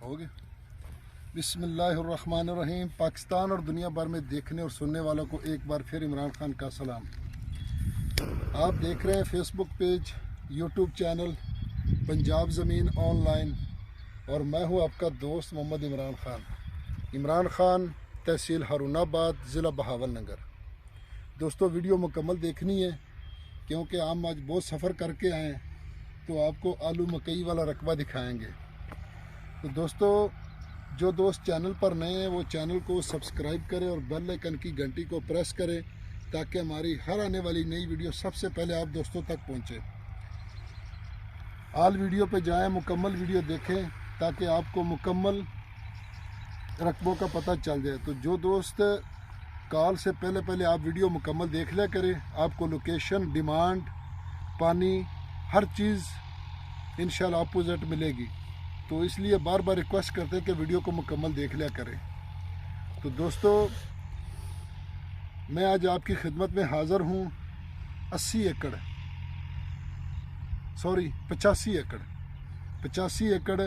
ہو گیا۔ بسم اللہ الرحمن الرحیم۔ پاکستان اور دنیا بھر میں دیکھنے اور سننے والوں کو ایک بار پھر عمران خان کا سلام۔ آپ دیکھ رہے ہیں فیس بک پیج، یوٹیوب چینل پنجاب زمین آن لائن، اور میں ہوں آپ کا دوست محمد عمران خان۔ عمران خان، تحصیل ہارون آباد، ضلع بہاول نگر۔ دوستو ویڈیو مکمل دیکھنی ہے کیونکہ ہم آج بہت سفر کر کے آئے ہیں، تو آپ کو آلو مکئی والا رقبہ دکھائیں گے۔ تو دوستو جو دوست چینل پر نئے ہیں وہ چینل کو سبسکرائب کریں اور بیل آئیکن کی گھنٹی کو پریس کریں تاکہ ہماری ہر آنے والی نئی ویڈیو سب سے پہلے آپ دوستوں تک پہنچے۔ آل ویڈیو پہ جائیں، مکمل ویڈیو دیکھیں تاکہ آپ کو مکمل رقبوں کا پتہ چل جائے۔ تو جو دوست کال سے پہلے آپ ویڈیو مکمل دیکھ لیا کریں، آپ کو لوکیشن، ڈیمانڈ، پانی، ہر چیز انشاءاللہ اپوزٹ ملے گی۔ تو اس لیے بار بار ریکویسٹ کرتے ہیں کہ ویڈیو کو مکمل دیکھ لیا کریں۔ تو دوستو میں آج آپ کی خدمت میں حاضر ہوں 85 ایکڑ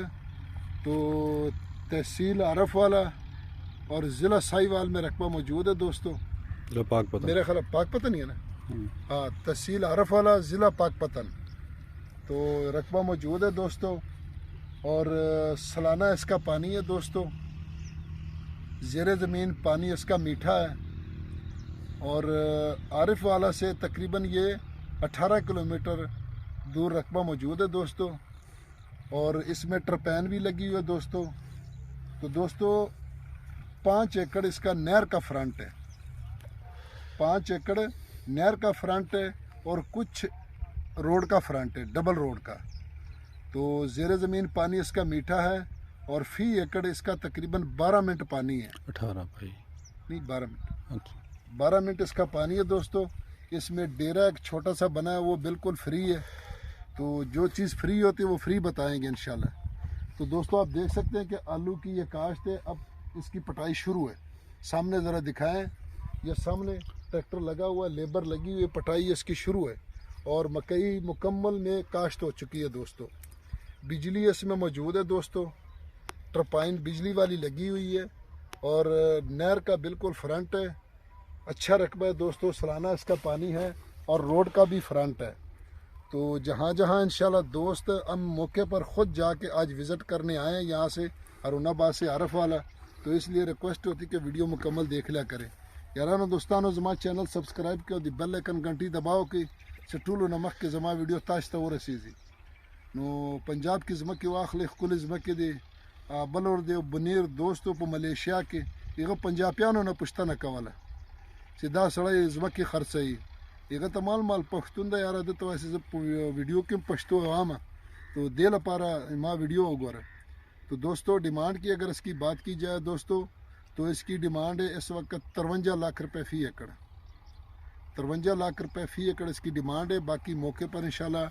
تو تحصیل عارف والا اور ضلع ساہیوال میں رقبہ موجود ہے دوستو۔ میرا خیال پاک پتن ہی ہے نا؟ ہاں، تحصیل عارف والا، ضلع پاک پتن۔ تو رقبہ موجود ہے دوستو، اور سالانہ اس کا پانی ہے دوستو، زیر زمین پانی اس کا میٹھا ہے، اور عارف والا سے تقریباً یہ 18 کلومیٹر دور رقبہ موجود ہے دوستو، اور اس میں ٹرپین بھی لگی ہوئی ہے دوستو۔ تو دوستو 5 ایکڑ اس کا نہر کا فرنٹ ہے، 5 ایکڑ نہر کا فرنٹ ہے، اور کچھ روڈ کا فرنٹ ہے، ڈبل روڈ کا۔ تو زیر زمین پانی اس کا میٹھا ہے، اور فی ایکڑ اس کا تقریباً 12 منٹ پانی ہے۔ 12 منٹ اس کا پانی ہے دوستو۔ اس میں ڈیرا ایک چھوٹا سا بنا ہے، وہ بالکل فری ہے۔ تو جو چیز فری ہوتی ہے وہ فری بتائیں گے انشاءاللہ۔ تو دوستو آپ دیکھ سکتے ہیں کہ آلو کی یہ کاشت ہے، اب اس کی پٹائی شروع ہے۔ سامنے ذرا دکھائیں، یہ سامنے ٹریکٹر لگا ہوا ہے، لیبر لگی ہوئی ہے، پٹائی اس کی شروع ہے، اور مکئی مکمل میں کاشت ہو چکی ہے دوستو۔ بجلی اس میں موجود ہے دوستو، ٹرپائن بجلی والی لگی ہوئی ہے، اور نہر کا بالکل فرنٹ ہے۔ اچھا رقبہ ہے دوستو، سالانہ اس کا پانی ہے، اور روڈ کا بھی فرنٹ ہے۔ تو جہاں جہاں انشاءاللہ دوست ہم موقع پر خود جا کے آج وزٹ کرنے آئے ہیں، یہاں سے ہارون آباد سے عارف والا، تو اس لیے ریکویسٹ ہوتی کہ ویڈیو مکمل دیکھ لیا کریں۔ یارانو دوستانو زما چینل سبسکرائب کیا، دی بیل آئیکن گھنٹی دباؤ کہ سٹولو نمک کے زما ویڈیو تاش ته ورسیږي۔ نو پنجاب کې زمکې واخلې، ښکلې زمکې دی، بلور دی بنیر دوستو په ملیشیا کې هغه پنجابیانو نه پوښتنه کوله چې دا سړی زمکې خرڅوي، هغه ته مال پښتون دی یاره، ده ته وایي چې زه په ویډیو کې پښتو وامه، تو دې لپاره ما ویډیو وګوره۔ تو دوستو ڈیمانڈ کی اگر اس کی بات کی جائے دوستو، تو اس کی ڈیمانڈ ہے اس وقت 53 لاکھ روپے فی ایکڑ، 53 لاکھ روپے فی ایکڑ اس کی ڈیمانڈ ہے۔ باقی موقع پر انشاءاللہ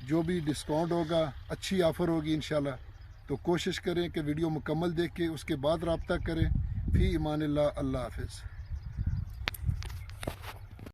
جو بھی ڈسکاؤنٹ ہوگا، اچھی آفر ہوگی انشاءاللہ، تو کوشش کریں کہ ویڈیو مکمل دیکھ کے اس کے بعد رابطہ کریں۔ فی امان اللہ، اللہ حافظ۔